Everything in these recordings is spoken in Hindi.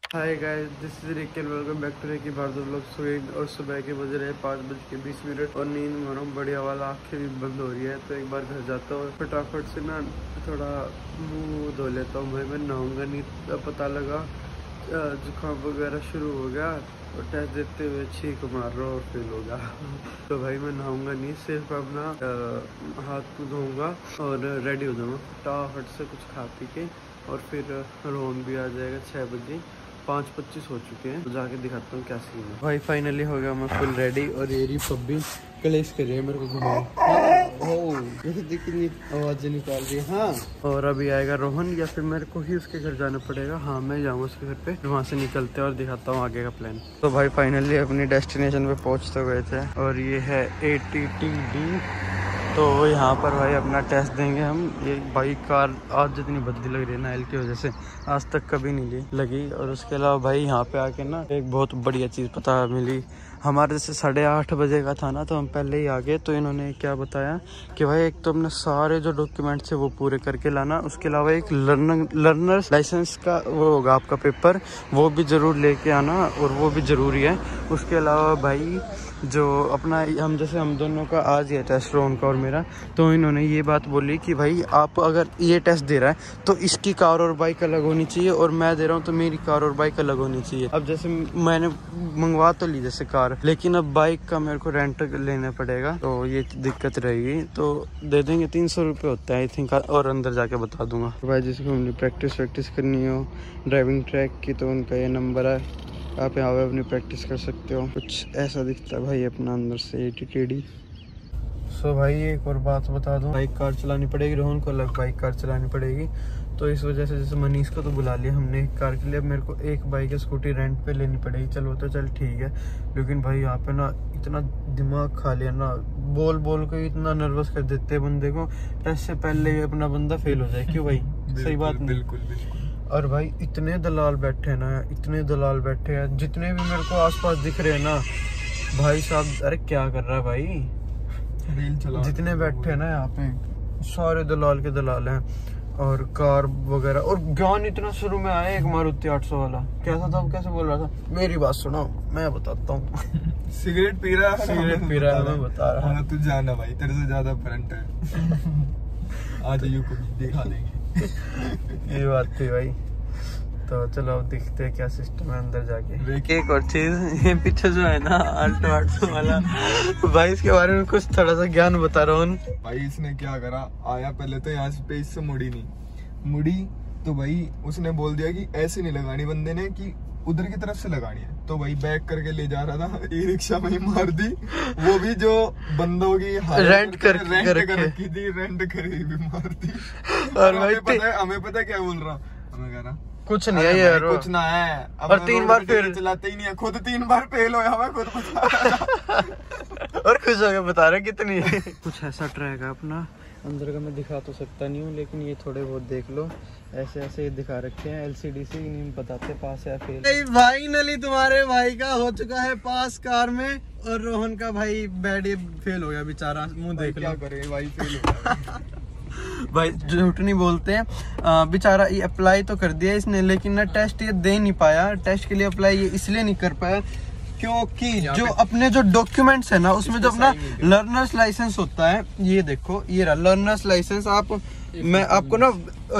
Hi guys, this is Ricky, welcome back to Ricky Bhardwaj vlog. सुबह और सुबह के बज रहे 5:20 और नींद में हूँ बढ़िया वाला, आंखें भी बंद हो रही है। तो एक बार घर जाता हूँ फटाफट से ना, थोड़ा मुंह धो लेता हूँ। भाई मैं नहाऊंगा नहीं, पता लगा जुकाम वगैरह शुरू हो गया और टेस्ट देते हुए छींक मार रहा और फेल हो गया। तो भाई मैं नहाऊंगा नहीं, सिर्फ अपना हाथ धोऊंगा और रेडी हो जाऊंगा फटाफट से कुछ खा पी के। और फिर रोहन भी आ जाएगा 6 बजे, 5:25 हो चुके हैं। तो जाके दिखाता हूँ क्या सीन है। भाई फाइनली हो गया मैं फुल रेडी और ये पब्बी कलेश कर रही है मेरे को घुमाओ। कितनी आवाज निकाल रही है। हाँ, और अभी आएगा रोहन या फिर मेरे को ही उसके घर जाना पड़ेगा। हाँ, मैं जाऊँगा उसके घर पे, वहाँ से निकलते हैं और दिखाता हूँ आगे का प्लान। तो भाई फाइनली अपनी डेस्टिनेशन पे पहुँच तो गए थे और ये है ATTD। तो यहाँ पर भाई अपना टेस्ट देंगे हम। ये भाई कार आज जितनी बदली लग रही है ना एल की वजह से, आज तक कभी नहीं लगी। और उसके अलावा भाई यहाँ पे आके ना एक बहुत बढ़िया चीज़ पता मिली। हमारे जैसे 8:30 बजे का था ना, तो हम पहले ही आ गए। तो इन्होंने क्या बताया कि भाई एक तो अपने सारे जो डॉक्यूमेंट्स है वो पूरे करके लाना, उसके अलावा एक लर्नर्स लाइसेंस का वो होगा आपका पेपर, वो भी ज़रूर लेके आना और वो भी ज़रूरी है। उसके अलावा भाई जो अपना हम दोनों का आज ये टेस्ट रोहन का और मेरा, तो इन्होंने ये बात बोली कि भाई आप अगर ये टेस्ट दे रहा है तो इसकी कार और बाइक अलग होनी चाहिए, और मैं दे रहा हूँ तो मेरी कार और बाइक अलग होनी चाहिए। अब जैसे मैंने मंगवा तो ली जैसे कार, लेकिन अब बाइक का मेरे को रेंट लेना पड़ेगा, तो ये दिक्कत रहेगी। तो दे देंगे, 300 रुपये होता है आई थिंक, और अंदर जाके बता दूंगा। भाई जिसको हमने प्रैक्टिस करनी हो ड्राइविंग ट्रैक की, तो उनका ये नंबर है, आप यहाँ पे अपनी प्रैक्टिस कर सकते हो। कुछ ऐसा दिखता है भाई अपना अंदर से ATTD। सो भाई एक और बात बता दूं, बाइक कार चलानी पड़ेगी, रोहन को अलग बाइक कार चलानी पड़ेगी। तो इस वजह से जैसे मनीष को तो बुला लिया हमने एक कार के लिए, अब मेरे को एक बाइक या स्कूटी रेंट पे लेनी पड़ेगी। चलो तो चल ठीक है, लेकिन भाई यहाँ पे ना इतना दिमाग खा लिया ना, बोल के इतना नर्वस कर देते हैं बंदे को। टेस्ट से पहले ही अपना बंदा फेल हो जाए। क्यों भाई? सही बात नहीं? बिल्कुल। और भाई इतने दलाल बैठे हैं ना, इतने दलाल बैठे हैं, जितने भी मेरे को आसपास दिख रहे हैं ना भाई साहब। अरे क्या कर रहा है भाई? जितने बैठे हैं ना यहाँ पे सारे दलाल के दलाल हैं, और कार वगैरह। और ज्ञान इतना शुरू में आया एक मारुति 800 वाला, कैसा था, कैसे बोल रहा था, मेरी बात सुनो मैं बताता हूँ। सिगरेट पी रहा है, मैं बता रहा हूँ। तू जाना भाई, तेरे से ज्यादा फ्रंट है। आज यू को दिखा देंगे। ये बात थी भाई। तो चलो अब दिखते हैं क्या सिस्टम है अंदर जाके। एक और चीज, ये पीछे जो है ना अल्टो 800 वाला, भाई इसके बारे में कुछ थोड़ा सा ज्ञान बता रहा हूँ। भाई इसने क्या करा, आया पहले तो यहाँ पे इससे मुड़ी तो भाई उसने बोल दिया कि ऐसे नहीं लगानी, बंदे ने कि उधर की तरफ से लगानी है। तो भाई बैक करके ले जा रहा था, ई रिक्शा में ही मार दी, वो भी जो बंदों की रेंट करी भी मार दी। और हमें पता क्या बोल रहा, हमें कह रहा कुछ नहीं है यार, कुछ ना है। अब और 3 बार फेल चलाते ही नहीं है, खुद 3 बार फेल होया हुआ खुद और खुश होकर बता रहे कितनी कुछ ऐसा ट्रैक है अपना। अंदर का मैं दिखा तो सकता नहीं हूँ, लेकिन ये थोड़े बहुत देख लो, ऐसे ये दिखा रखे हैं LCD से, नहीं बताते पास है फेल। फाइनली तुम्हारे भाई का हो चुका है पास कार में, और रोहन का भाई बैड फेल हो गया बेचारा। मुंह देख लो, क्या करे भाई, फेल हो गया। भाई झूठ नहीं बोलते हैं, बेचारा ये अप्लाई तो कर दिया इसने, लेकिन ना टेस्ट ये दे नहीं पाया। टेस्ट के लिए अप्लाई ये इसलिए नहीं कर पाया क्योंकि जो अपने जो डॉक्यूमेंट्स है ना, उसमें जो अपना लर्नर्स लाइसेंस होता है, ये देखो ये रहा लर्नर्स लाइसेंस। मैं आपको ना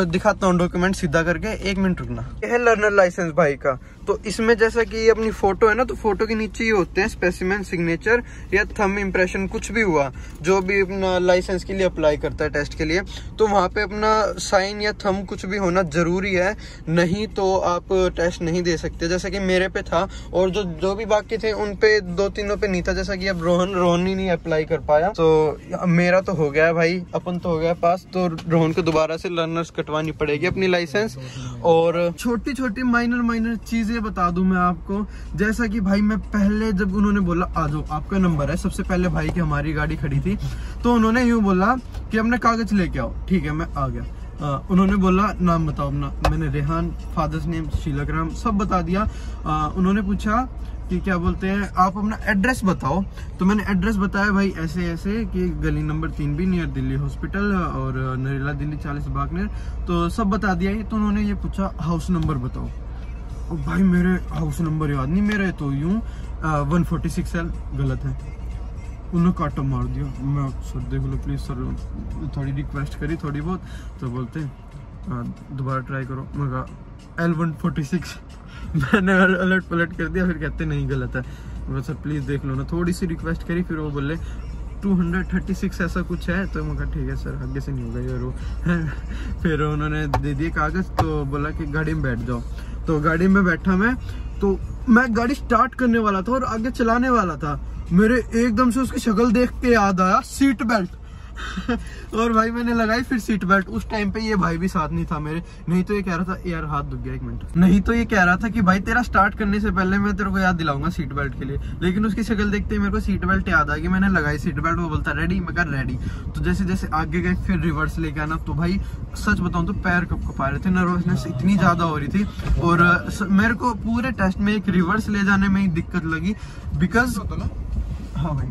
दिखाता हूँ डॉक्यूमेंट सीधा करके, 1 मिनट रुकना। ये है लर्नर लाइसेंस भाई का। तो इसमें जैसा कि ये अपनी फोटो है ना, तो फोटो के नीचे ये होते हैं स्पेसिमेन, सिग्नेचर या थंब इम्प्रेशन, कुछ भी हुआ जो भी अपना लाइसेंस के लिए अप्लाई करता है टेस्ट के लिए, तो वहाँ पे अपना साइन या थंब कुछ भी होना जरूरी है, नहीं तो आप टेस्ट नहीं दे सकते। जैसा कि मेरे पे था, और जो भी बाकी थे उन पे 2-3 पे नहीं था। जैसा कि अब रोहन ही नहीं अप्लाई कर पाया, तो मेरा तो हो गया भाई, अपन तो हो गया पास। तो रोहन को दोबारा से लर्नर्स कटवानी पड़ेगी अपनी लाइसेंस। और छोटी छोटी माइनर चीजें बता दूं मैं आपको, जैसा कि भाई मैं पहले जब उन्होंने बोला आ जाओ आपका नंबर है, सबसे पहले भाई की हमारी गाड़ी खड़ी थी, तो उन्होंने यूं बोला कि अपने कागज लेके आओ। ठीक है, मैं आ गया। उन्होंने बोला नाम बताओ अपना, मैंने रेहान, फादर्स नेम शीलाग्राम सब बता दिया। उन्होंने पूछा कि क्या बोलते हैं आप अपना एड्रेस बताओ, तो मैंने एड्रेस बताया भाई ऐसे कि गली number 3B near Delhi hospital और नरेला दिल्ली 40 बागनेर, तो सब बता दिया। तो उन्होंने ये पूछा हाउस नंबर बताओ, भाई मेरे हाउस नंबर याद नहीं, मेरा तो यूँ 146L गलत है। उन्होंने काटा मार दिया। मैं सर देख लो प्लीज़ सर, थोड़ी रिक्वेस्ट करी थोड़ी बहुत, तो बोलते दोबारा ट्राई करो। मैं कहा L146 मैंने अलर्ट पलट कर दिया, फिर कहते नहीं गलत है। मैं सर प्लीज़ देख लो ना, थोड़ी सी रिक्वेस्ट करी, फिर वो बोले 236 ऐसा कुछ है। तो मैं कहा ठीक है सर, आगे से नहीं होगा ये वो फिर उन्होंने दे दिए कागज़, तो बोला कि गाड़ी में बैठ जाओ। तो गाड़ी में बैठा मैं, तो मैं गाड़ी स्टार्ट करने वाला था और आगे चलाने वाला था, मेरे एकदम से उसकी शक्ल देख के याद आया सीट बेल्ट और भाई मैंने लगाई फिर सीट बेल्ट। उस टाइम पे ये भाई भी साथ नहीं था मेरे, नहीं तो ये कह रहा था यार हाथ दुख गया 1 मिनट, नहीं तो ये कह रहा था कि भाई तेरा स्टार्ट करने से पहले मैं तेरे को याद दिलाऊंगा सीट बेल्ट के लिए। लेकिन उसकी शक्ल देखते ही मेरे को सीट बेल्ट याद आ गई, मैंने लगाई सीट बेल्ट। वो बोलता रेडी, मैं कर रेडी। तो जैसे जैसे आगे गए फिर रिवर्स लेके आना, तो भाई सच बताऊं तो पैर कप रहे थे, नर्वसनेस इतनी ज्यादा हो रही थी। और मेरे को पूरे टेस्ट में एक रिवर्स ले जाने में ही दिक्कत लगी, बिकॉज हाँ भाई,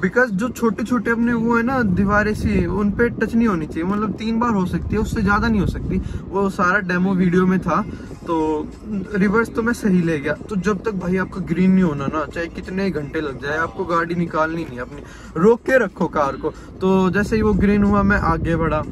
बिकॉज जो छोटे छोटे अपने वो है ना दीवारें सी, उन पे टच नहीं होनी चाहिए, मतलब 3 बार हो सकती है, उससे ज्यादा नहीं हो सकती। वो सारा डेमो वीडियो में था। तो रिवर्स तो मैं सही ले गया। तो जब तक भाई आपका ग्रीन नहीं होना ना, चाहे कितने घंटे लग जाए, आपको गाड़ी निकालनी नहीं अपनी, रोक के रखो कार को। तो जैसे ही वो ग्रीन हुआ मैं आगे बढ़ा,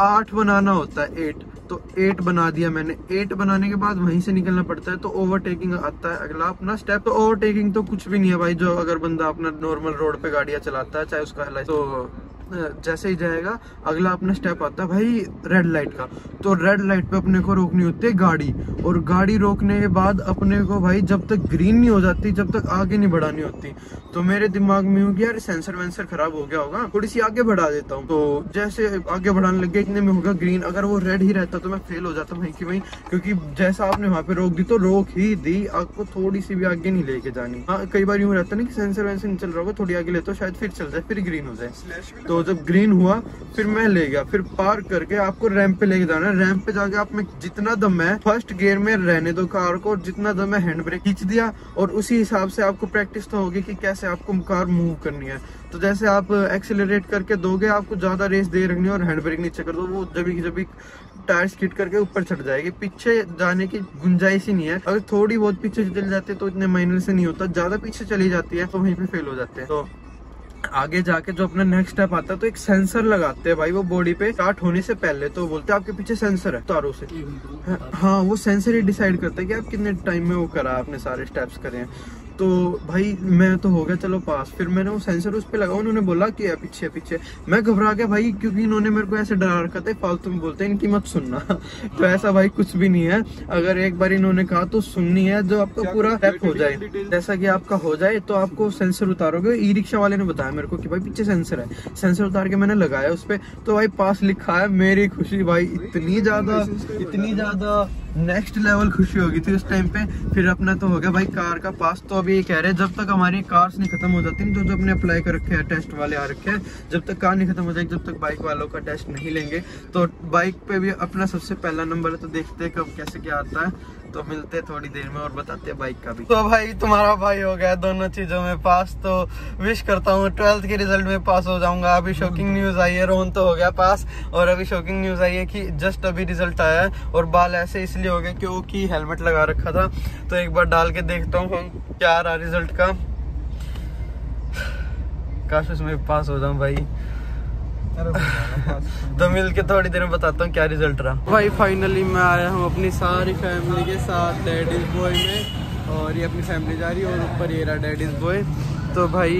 8 बनाना होता है 8, तो 8 बना दिया मैंने। 8 बनाने के बाद वहीं से निकलना पड़ता है, तो ओवरटेकिंग आता है अगला अपना स्टेप। तो ओवरटेकिंग तो कुछ भी नहीं है भाई, जो अगर बंदा अपना नॉर्मल रोड पे गाड़ियां चलाता है, चाहे उसका तो जैसे ही जाएगा अगला अपना स्टेप आता है भाई रेड लाइट का। तो रेड लाइट पे अपने को रोकनी होती है गाड़ी, और गाड़ी रोकने के बाद अपने को भाई जब तक ग्रीन नहीं हो जाती, जब तक आगे नहीं बढ़ानी होती। तो मेरे दिमाग में हो गया यार सेंसर वेंसर खराब हो गया होगा, थोड़ी सी आगे बढ़ा देता हूँ। तो जैसे आगे बढ़ाने लग गया, इतने में होगा ग्रीन। अगर वो रेड ही रहता तो मैं फेल हो जाता वहीं की वहीं, क्योंकि जैसा आपने वहां पे रोक दी तो रोक ही दी, आपको थोड़ी सी भी आगे नहीं लेके जानी। हाँ कई बार यूँ रहता ना कि सेंसर वेंसर नहीं चल रहा होगा, थोड़ी आगे लेते हो शायद फिर चल जाए, फिर ग्रीन हो जाए। तो जब ग्रीन हुआ फिर मैं ले गया, फिर पार करके आपको रैंप पे लेके जाना है। रैंप पे जाके आप में जितना दम है फर्स्ट गियर में रहने दो कार को, और जितना दम है हैंड ब्रेक खींच दिया, और उसी हिसाब से आपको प्रैक्टिस तो होगी कि कैसे आपको कार मूव करनी है। तो जैसे आप एक्सेलरेट करके दोगे, आपको ज्यादा रेस दे रखनी है और हैंड ब्रेक नीचे कर दो, वो जब टायर स्किड करके ऊपर चढ़ जाएगी, पीछे जाने की गुंजाइश ही नहीं है। अगर थोड़ी बहुत पीछे चले जाते तो इतने माइनर से नहीं होता, ज्यादा पीछे चली जाती है तो वहीं पे फेल हो जाते हैं। तो आगे जाके जो अपना नेक्स्ट स्टेप आता है, तो एक सेंसर लगाते हैं भाई वो बॉडी पे स्टार्ट होने से पहले। तो बोलते हैं आपके पीछे सेंसर है तारों से, हाँ वो सेंसर ही डिसाइड करता है कि आप कितने टाइम में वो करा, आपने सारे स्टेप्स करे हैं। तो भाई मैं तो हो गया चलो पास, फिर मैंने वो सेंसर उस पे लगा, उन्होंने बोला कि पीछे पीछे, मैं घबरा गया भाई, क्योंकि इन्होंने मेरे को ऐसे डरा रखा था, फालतू में बोलते हैं इनकी मत सुनना तो ऐसा भाई कुछ भी नहीं है, अगर एक बार इन्होंने कहा तो सुननी है, जो आपका पूरा स्टेप हो जाए। जैसा कि आपका हो जाए तो आपको सेंसर उतारोगे। ई रिक्शा वाले ने बताया मेरे को कि भाई पीछे सेंसर है, सेंसर उतार के मैंने लगाया उस पे, तो भाई पास लिखा है। मेरी खुशी भाई इतनी ज्यादा नेक्स्ट लेवल खुशी होगी थी उस टाइम पे। फिर अपना तो हो गया भाई कार का पास। तो अभी ये कह रहे हैं जब तक हमारी कार्स नहीं खत्म हो जाती, जो जो अपने अप्लाई कर रखे हैं, टेस्ट वाले आ रखे हैं, जब तक कार नहीं खत्म हो जाएगी, जब तक बाइक वालों का टेस्ट नहीं लेंगे। तो बाइक पे भी अपना सबसे पहला नंबर है, तो देखते हैं कब कैसे क्या आता है। तो मिलते हैं थोड़ी देर में और बताते हैं बाइक का भी। तो भाई तुम्हारा भाई हो गया दोनों चीजों में पास, तो विश करता हूँ 12th के रिजल्ट में पास हो जाऊंगा। अभी शॉकिंग न्यूज आई है, रोहन तो हो गया पास, और अभी शॉकिंग न्यूज आई है कि जस्ट अभी रिजल्ट आया है। और बाल ऐसे इसलिए हो गए क्योंकि हेलमेट लगा रखा था। तो एक बार डाल के देखता हूँ क्या आ रहा रिजल्ट का, काश उसमें पास हो जाऊं भाई। तो मिल के थोड़ी देर में बताता हूँ क्या रिजल्ट रहा। भाई फाइनली मैं आया हूँ अपनी सारी फैमिली के साथ डैडीज बॉय में, और ये अपनी फैमिली जा रही है, और ऊपर ये रहा डैडीज बॉय। तो भाई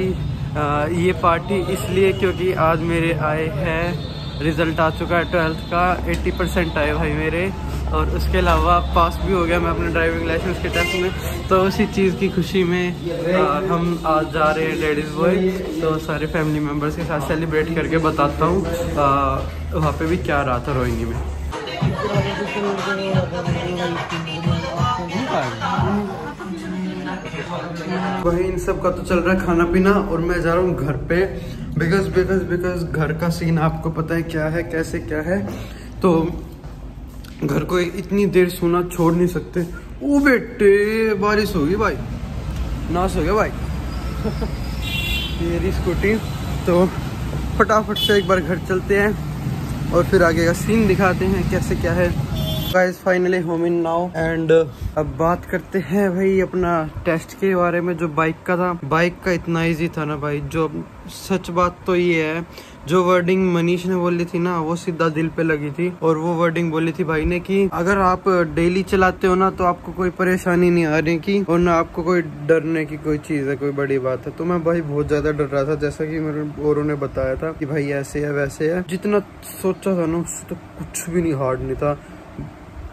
ये पार्टी इसलिए क्योंकि आज मेरे आए हैं, रिजल्ट आ चुका है 12th का, 80% आए भाई मेरे, और उसके अलावा पास भी हो गया मैं अपने ड्राइविंग लाइसेंस के टेस्ट में। तो उसी चीज़ की खुशी में हम आज जा रहे हैं डैडीज बॉय। तो सारे फैमिली मेम्बर्स के साथ सेलिब्रेट करके बताता हूँ वहाँ पे भी क्या रहा था रोहिंगी में। वही इन सब का तो चल रहा है खाना पीना, और मैं जा रहा हूँ घर पे, बिकॉज घर का सीन आपको पता है क्या है, कैसे क्या है। तो घर को इतनी देर सोना छोड़ नहीं सकते। ओ बेटे बारिश होगी भाई, नाश हो गया भाई ये स्कूटी। तो फटाफट से एक बार घर चलते हैं और फिर आगे का सीन दिखाते हैं कैसे क्या है। Guys finally home in now and अब बात करते हैं भाई अपना टेस्ट के बारे में। जो बाइक का था, बाइक का इतना इजी था ना भाई, जो सच बात तो ये है, जो वर्डिंग मनीष ने बोली थी ना वो सीधा दिल पे लगी थी। और वो वर्डिंग बोली थी भाई ने कि अगर आप डेली चलाते हो ना तो आपको कोई परेशानी नहीं आने की और ना आपको कोई डरने की कोई चीज है, कोई बड़ी बात है। तो मैं भाई बहुत ज्यादा डर रहा था, जैसा कि मेरे औरों ने बताया था कि भाई ऐसे है वैसे है। जितना सोचा था ना उससे तो कुछ भी नहीं हार्ड नहीं था।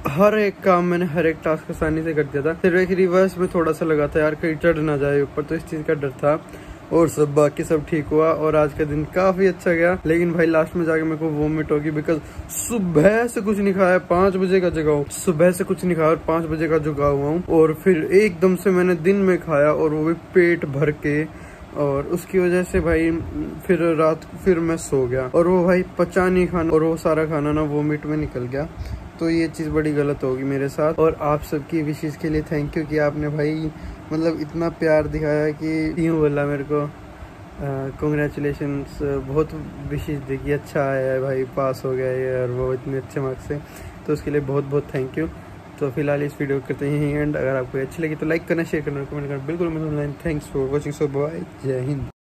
हर एक काम मैंने हर एक टास्क आसानी से कर दिया था। सिर्फ एक रिवर्स में थोड़ा सा लगा था यार कहीं चढ़ ना जाए ऊपर, तो इस चीज का डर था। और सब बाकी सब ठीक हुआ और आज का दिन काफी अच्छा गया। लेकिन भाई लास्ट में जाके मेरे को वोमिट होगी, बिकॉज सुबह से कुछ नहीं खाया, 5 बजे का जगा हूँ, सुबह से कुछ नहीं खाया और 5 बजे का जगा हुआ हूँ। और फिर एकदम से मैंने दिन में खाया और वो भी पेट भर के, और उसकी वजह से भाई फिर रात फिर मैं सो गया और वो भाई पचा नहीं खाना और वो सारा खाना ना वोमिट में निकल गया। तो ये चीज़ बड़ी गलत होगी मेरे साथ। और आप सबकी विशेष के लिए थैंक यू कि आपने भाई मतलब इतना प्यार दिखाया कि यूँ बोला मेरे को कॉन्ग्रेचुलेशंस, बहुत विशेष देखिए, अच्छा आया है भाई, पास हो गया ये और वो इतने अच्छे मार्क्स से, तो उसके लिए बहुत बहुत थैंक यू। तो फिलहाल इस वीडियो करते हैं एंड अगर आपको अच्छी लगी तो लाइक करना, शेयर करना, कमेंट करना बिल्कुल मत भूलना। Thanks for watching, so bye, जय हिंद।